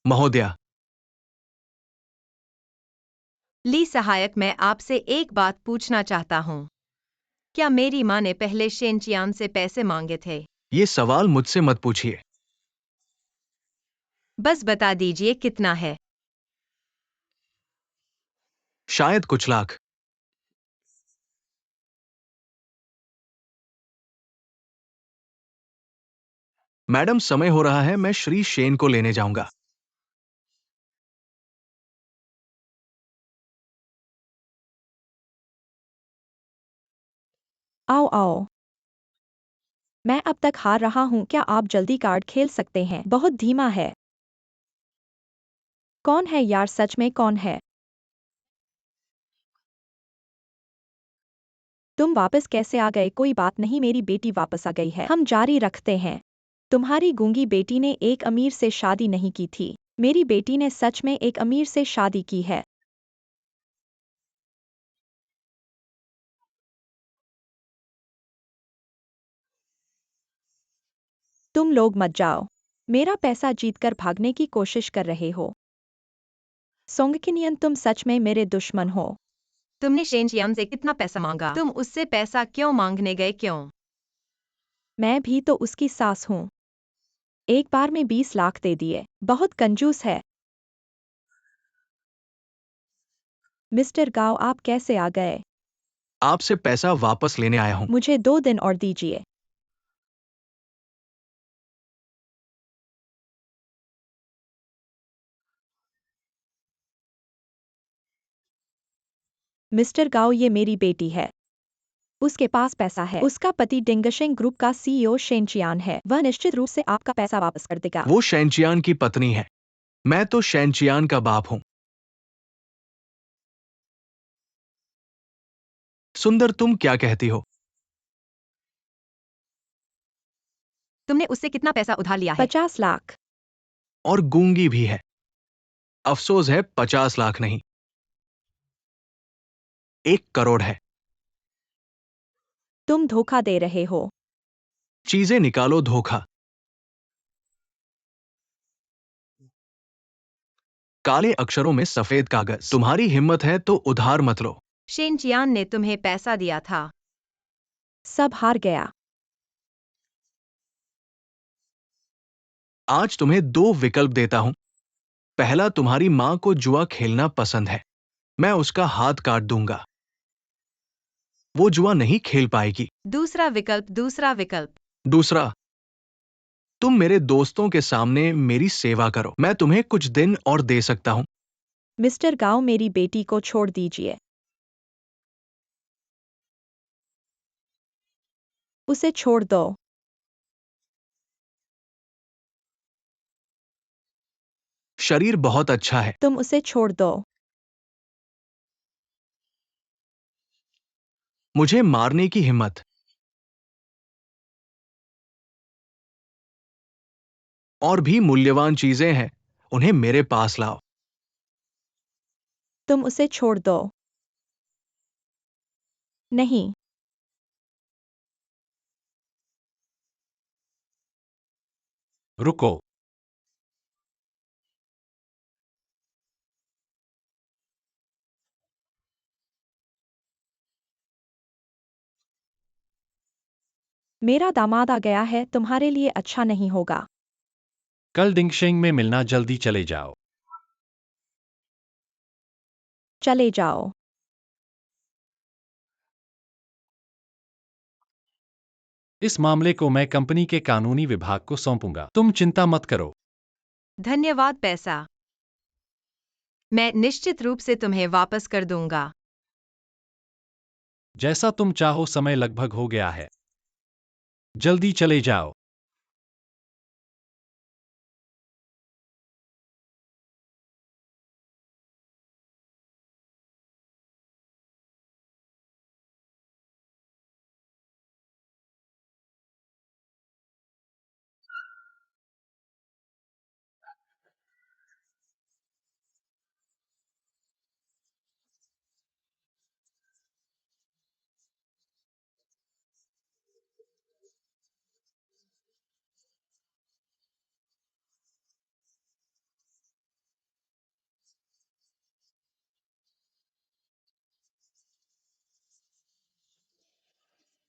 महोदया, ली सहायक, मैं आपसे एक बात पूछना चाहता हूँ। क्या मेरी माँ ने पहले शेनचियान से पैसे मांगे थे? ये सवाल मुझसे मत पूछिए। बस बता दीजिए कितना है। शायद कुछ लाख। मैडम, समय हो रहा है, मैं श्री शेन को लेने जाऊंगा। आओ आओ। मैं अब तक हार रहा हूँ, क्या आप जल्दी कार्ड खेल सकते हैं? बहुत धीमा है। कौन है यार, सच में कौन है? तुम वापस कैसे आ गए? कोई बात नहीं, मेरी बेटी वापस आ गई है। हम जारी रखते हैं। तुम्हारी गूंगी बेटी ने एक अमीर से शादी नहीं की थी। मेरी बेटी ने सच में एक अमीर से शादी की है। तुम लोग मत जाओ। मेरा पैसा जीतकर भागने की कोशिश कर रहे हो। सोंगकिनियन, तुम सच में मेरे दुश्मन हो। तुमने शेनचियान से कितना पैसा मांगा? तुम उससे पैसा क्यों मांगने गए? क्यों? मैं भी तो उसकी सास हूँ। एक बार में 20 लाख दे दिए। बहुत कंजूस है। मिस्टर गाओ, आप कैसे आ गए? आपसे पैसा वापस लेने आया हूं। मुझे 2 दिन और दीजिए। मिस्टर गाओ, ये मेरी बेटी है। उसके पास पैसा है। उसका पति डिंगशेंग ग्रुप का सीईओ शेनचियान है। वह निश्चित रूप से आपका पैसा वापस कर देगा। वो शैनचियान की पत्नी है। मैं तो शैनचियान का बाप हूं। सुंदर, तुम क्या कहती हो? तुमने उससे कितना पैसा उधार लिया है? 50 लाख। और गूंगी भी है। अफसोस है, 50 लाख नहीं, 1 करोड़ है। तुम धोखा दे रहे हो। चीजें निकालो, धोखा। काले अक्षरों में सफेद कागज। तुम्हारी हिम्मत है तो उधार मत लो। शेनचियान ने तुम्हें पैसा दिया था। सब हार गया। आज तुम्हें 2 विकल्प देता हूं। पहला, तुम्हारी मां को जुआ खेलना पसंद है। मैं उसका हाथ काट दूंगा। वो जुआ नहीं खेल पाएगी। दूसरा विकल्प। दूसरा विकल्प। दूसरा, तुम मेरे दोस्तों के सामने मेरी सेवा करो। मैं तुम्हें कुछ दिन और दे सकता हूं। मिस्टर गाओ, मेरी बेटी को छोड़ दीजिए। उसे छोड़ दो। शरीर बहुत अच्छा है। तुम उसे छोड़ दो। मुझे मारने की हिम्मत। और भी मूल्यवान चीजें हैं, उन्हें मेरे पास लाओ। तुम उसे छोड़ दो। नहीं। रुको। मेरा दामाद आ गया है, तुम्हारे लिए अच्छा नहीं होगा। कल डिंगशेंग में मिलना, जल्दी चले जाओ। चले जाओ। इस मामले को मैं कंपनी के कानूनी विभाग को सौंपूंगा। तुम चिंता मत करो। धन्यवाद पैसा। मैं निश्चित रूप से तुम्हें वापस कर दूंगा। जैसा तुम चाहो, समय लगभग हो गया है। जल्दी चले जाओ।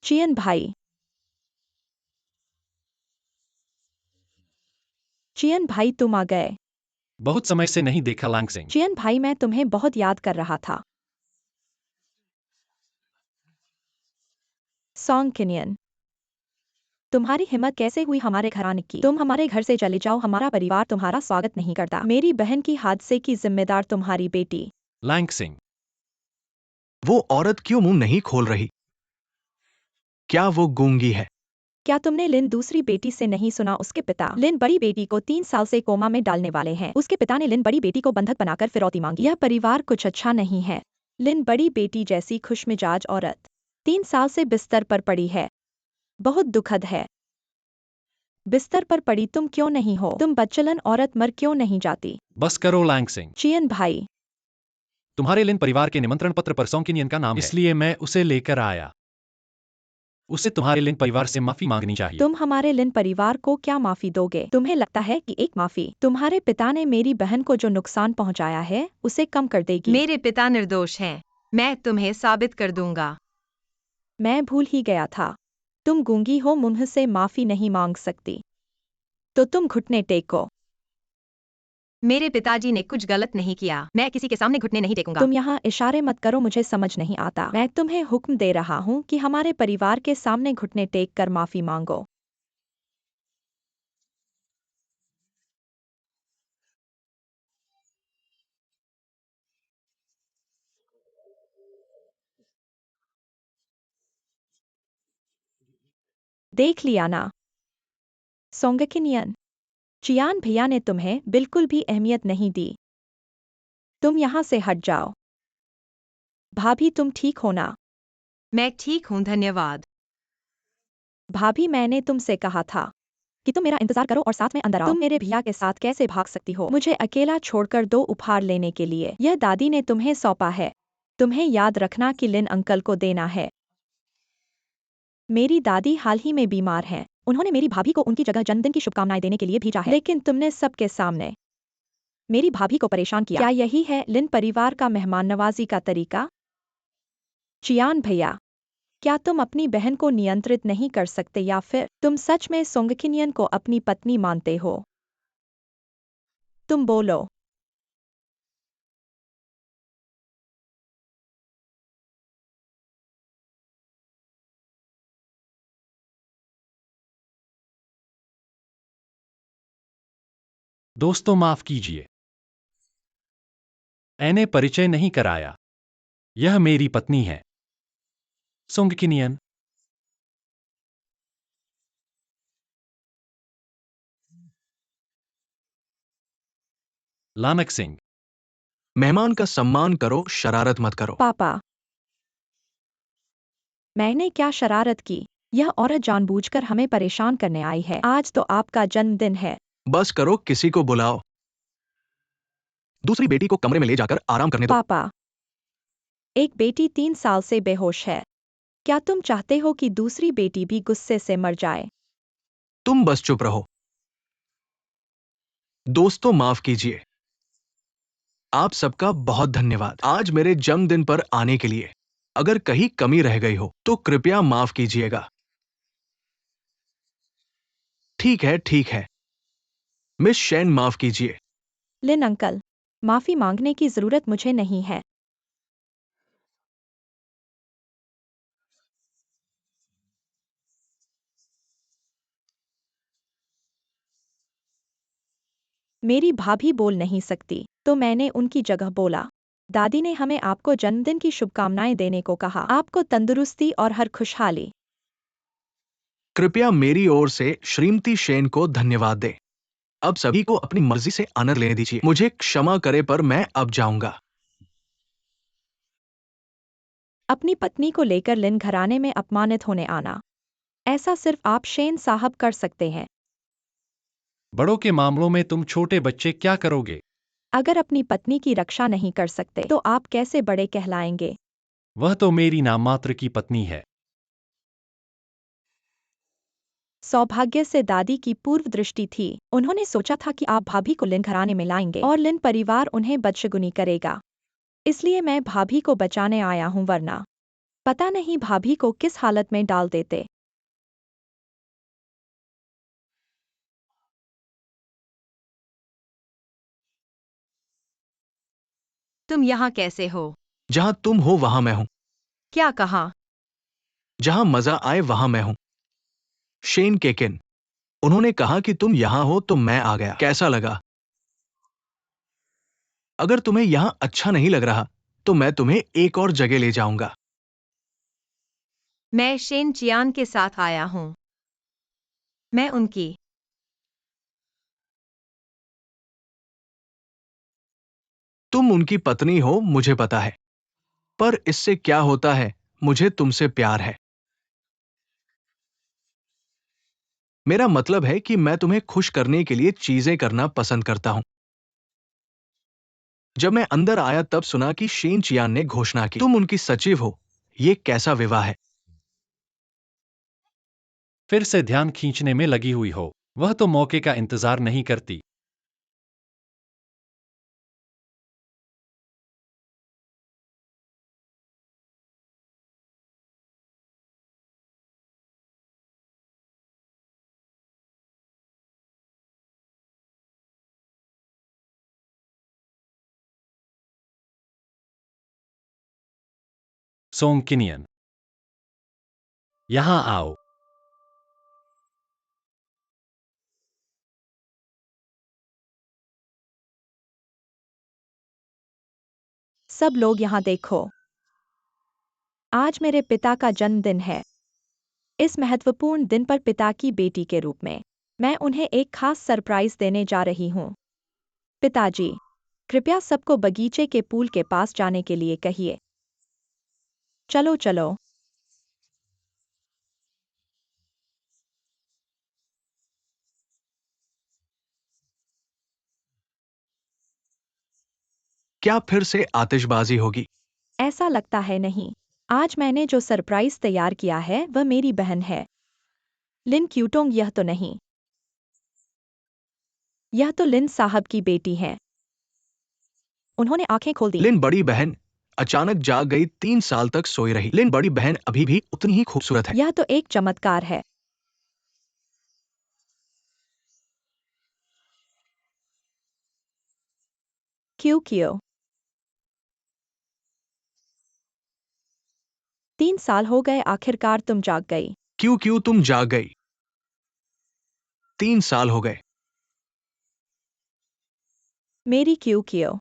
चियन भाई। चियन भाई, तुम आ गए। बहुत समय से नहीं देखा लैंगसिंग। चियन भाई, मैं तुम्हें बहुत याद कर रहा था। सॉन्ग किनियन, तुम्हारी हिम्मत कैसे हुई हमारे घर आने की? तुम हमारे घर से चले जाओ, हमारा परिवार तुम्हारा स्वागत नहीं करता। मेरी बहन की हादसे की जिम्मेदार तुम्हारी बेटी। लैंगसिंग, वो औरत क्यों मुंह नहीं खोल रही? क्या वो गूंगी है? क्या तुमने लिन दूसरी बेटी से नहीं सुना? उसके पिता लिन बड़ी बेटी को 3 साल से कोमा में डालने वाले हैं। उसके पिता ने लिन बड़ी बेटी को बंधक बनाकर फिरौती मांगी। यह परिवार कुछ अच्छा नहीं है। लिन बड़ी बेटी जैसी खुशमिजाज औरत 3 साल से बिस्तर पर पड़ी है। बहुत दुखद है। बिस्तर पर पड़ी तुम क्यों नहीं हो? तुम बच्चलन औरत मर क्यों नहीं जाती? बस करो लैंगसिंग। चियन भाई, तुम्हारे लिन परिवार के निमंत्रण पत्र पर सॉन्ग का नाम है, इसलिए मैं उसे लेकर आया। उसे तुम्हारे लिन परिवार से माफी मांगनी चाहिए। तुम हमारे लिन परिवार को क्या माफी दोगे? तुम्हें लगता है कि एक माफी तुम्हारे पिता ने मेरी बहन को जो नुकसान पहुंचाया है उसे कम कर देगी? मेरे पिता निर्दोष हैं। मैं तुम्हें साबित कर दूंगा। मैं भूल ही गया था। तुम गूंगी हो, मुंह से माफी नहीं मांग सकती। तो तुम घुटने टेको। मेरे पिताजी ने कुछ गलत नहीं किया। मैं किसी के सामने घुटने नहीं टेकूंगा। तुम यहाँ इशारे मत करो, मुझे समझ नहीं आता। मैं तुम्हें हुक्म दे रहा हूँ कि हमारे परिवार के सामने घुटने टेक कर माफी मांगो। देख लिया ना सोंगकिनियन, चियान भैया ने तुम्हें बिल्कुल भी अहमियत नहीं दी। तुम यहाँ से हट जाओ। भाभी, तुम ठीक हो ना? मैं ठीक हूँ, धन्यवाद। भाभी, मैंने तुमसे कहा था कि तुम मेरा इंतजार करो और साथ में अंदर आओ। तुम मेरे भैया के साथ कैसे भाग सकती हो? मुझे अकेला छोड़कर 2 उपहार लेने के लिए। यह दादी ने तुम्हें सौंपा है। तुम्हें याद रखना कि लिन अंकल को देना है। मेरी दादी हाल ही में बीमार हैं। उन्होंने मेरी भाभी को उनकी जगह जन्मदिन की शुभकामनाएं देने के लिए भेजा है, लेकिन तुमने सबके सामने मेरी भाभी को परेशान किया। क्या यही है लिन परिवार का मेहमान नवाजी का तरीका? चियान भैया, क्या तुम अपनी बहन को नियंत्रित नहीं कर सकते, या फिर तुम सच में सोंगकिनियन को अपनी पत्नी मानते हो? तुम बोलो। दोस्तों, माफ कीजिए। मैंने परिचय नहीं कराया। यह मेरी पत्नी है, सोंगकिनियन। लानक सिंह। मेहमान का सम्मान करो, शरारत मत करो। पापा, मैंने क्या शरारत की? यह औरत जानबूझकर हमें परेशान करने आई है। आज तो आपका जन्मदिन है। बस करो, किसी को बुलाओ। दूसरी बेटी को कमरे में ले जाकर आराम करने दो। पापा, एक बेटी 3 साल से बेहोश है। क्या तुम चाहते हो कि दूसरी बेटी भी गुस्से से मर जाए? तुम बस चुप रहो। दोस्तों, माफ कीजिए। आप सबका बहुत धन्यवाद आज मेरे जन्मदिन पर आने के लिए। अगर कहीं कमी रह गई हो तो कृपया माफ कीजिएगा। ठीक है, ठीक है। मिस शेन, माफ कीजिए। लिन अंकल, माफी मांगने की जरूरत मुझे नहीं है। मेरी भाभी बोल नहीं सकती, तो मैंने उनकी जगह बोला। दादी ने हमें आपको जन्मदिन की शुभकामनाएं देने को कहा। आपको तंदुरुस्ती और हर खुशहाली। कृपया मेरी ओर से श्रीमती शेन को धन्यवाद दें। अब सभी को अपनी मर्जी से आनंद लेने दीजिए। मुझे क्षमा करे पर मैं अब जाऊंगा। अपनी पत्नी को लेकर लिन घराने में अपमानित होने आना, ऐसा सिर्फ आप शेन साहब कर सकते हैं। बड़ों के मामलों में तुम छोटे बच्चे क्या करोगे? अगर अपनी पत्नी की रक्षा नहीं कर सकते तो आप कैसे बड़े कहलाएंगे? वह तो मेरी नाममात्र की पत्नी है। सौभाग्य से दादी की पूर्व दृष्टि थी। उन्होंने सोचा था कि आप भाभी को लिन घराने में लाएंगे और लिन परिवार उन्हें बदशगुनी करेगा। इसलिए मैं भाभी को बचाने आया हूं, वरना पता नहीं भाभी को किस हालत में डाल देते। तुम यहाँ कैसे हो? जहां तुम हो वहां मैं हूं। क्या कहा? जहां मजा आए वहां मैं हूं। शेन केकिन, उन्होंने कहा कि तुम यहां हो तो मैं आ गया। कैसा लगा? अगर तुम्हें यहां अच्छा नहीं लग रहा तो मैं तुम्हें एक और जगह ले जाऊंगा। मैं शेन चियान के साथ आया हूँ। मैं उनकी तुम उनकी पत्नी हो, मुझे पता है, पर इससे क्या होता है? मुझे तुमसे प्यार है। मेरा मतलब है कि मैं तुम्हें खुश करने के लिए चीजें करना पसंद करता हूं। जब मैं अंदर आया तब सुना कि शेन चियान ने घोषणा की तुम उनकी सचिव हो। ये कैसा विवाह है? फिर से ध्यान खींचने में लगी हुई हो। वह तो मौके का इंतजार नहीं करती। सोंग किनियन, यहां आओ। सब लोग यहाँ देखो। आज मेरे पिता का जन्मदिन है। इस महत्वपूर्ण दिन पर पिता की बेटी के रूप में मैं उन्हें एक खास सरप्राइज देने जा रही हूँ। पिताजी, कृपया सबको बगीचे के पूल के पास जाने के लिए कहिए। चलो चलो। क्या फिर से आतिशबाजी होगी? ऐसा लगता है नहीं। आज मैंने जो सरप्राइज तैयार किया है वह मेरी बहन है। लिन क्यूटोंग, यह तो नहीं। यह तो लिन साहब की बेटी है। उन्होंने आंखें खोल दी। लिन बड़ी बहन अचानक जाग गई। 3 साल तक सोई रही। लिन बड़ी बहन अभी भी उतनी ही खूबसूरत है। यह तो एक चमत्कार है। क्यों क्यों? 3 साल हो गए, आखिरकार तुम जाग गई। क्यों क्यों तुम जाग गई? 3 साल हो गए। मेरी क्यों क्यों?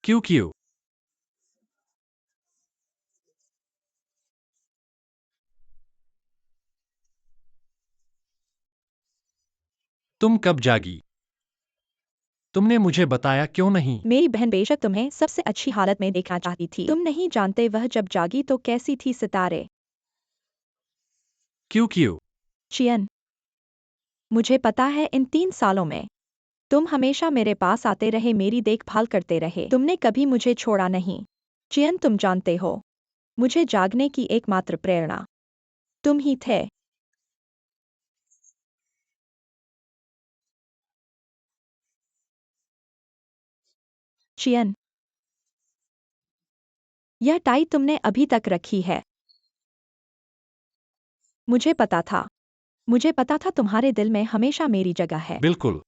क्यों क्यों? तुम कब जागी? तुमने मुझे बताया क्यों नहीं? मेरी बहन बेशक तुम्हें सबसे अच्छी हालत में देखना चाहती थी। तुम नहीं जानते वह जब जागी तो कैसी थी। सितारे। क्यों क्यों? चियन, मुझे पता है इन 3 सालों में तुम हमेशा मेरे पास आते रहे, मेरी देखभाल करते रहे। तुमने कभी मुझे छोड़ा नहीं। चियन, तुम जानते हो, मुझे जागने की एकमात्र प्रेरणा तुम ही थे। चियन, यह टाई तुमने अभी तक रखी है। मुझे पता था। मुझे पता था तुम्हारे दिल में हमेशा मेरी जगह है। बिल्कुल।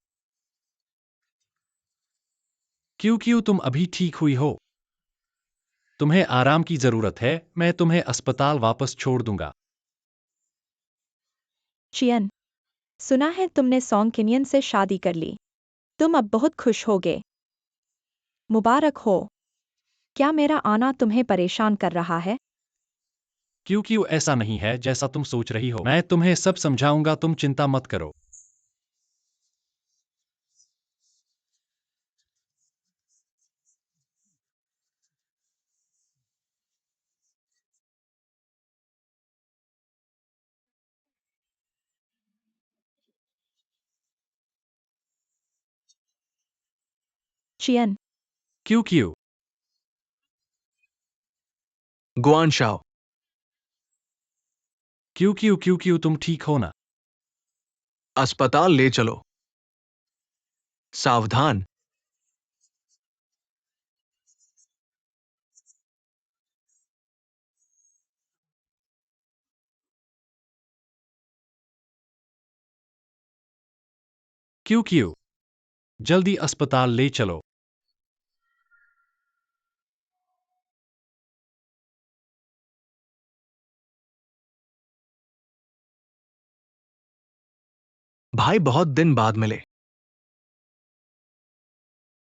क्यों क्यों तुम अभी ठीक हुई हो? तुम्हें आराम की जरूरत है। मैं तुम्हें अस्पताल वापस छोड़ दूंगा। चियन, सुना है तुमने सोंग किनियन से शादी कर ली। तुम अब बहुत खुश होगे। मुबारक हो। क्या मेरा आना तुम्हें परेशान कर रहा है? क्योंकि ऐसा नहीं है जैसा तुम सोच रही हो। मैं तुम्हें सब समझाऊंगा, तुम चिंता मत करो। चियन, क्यों? गुआन शाओ, क्यों तुम ठीक हो ना? अस्पताल ले चलो। सावधान। क्यों? जल्दी अस्पताल ले चलो। भाई बहुत दिन बाद मिले।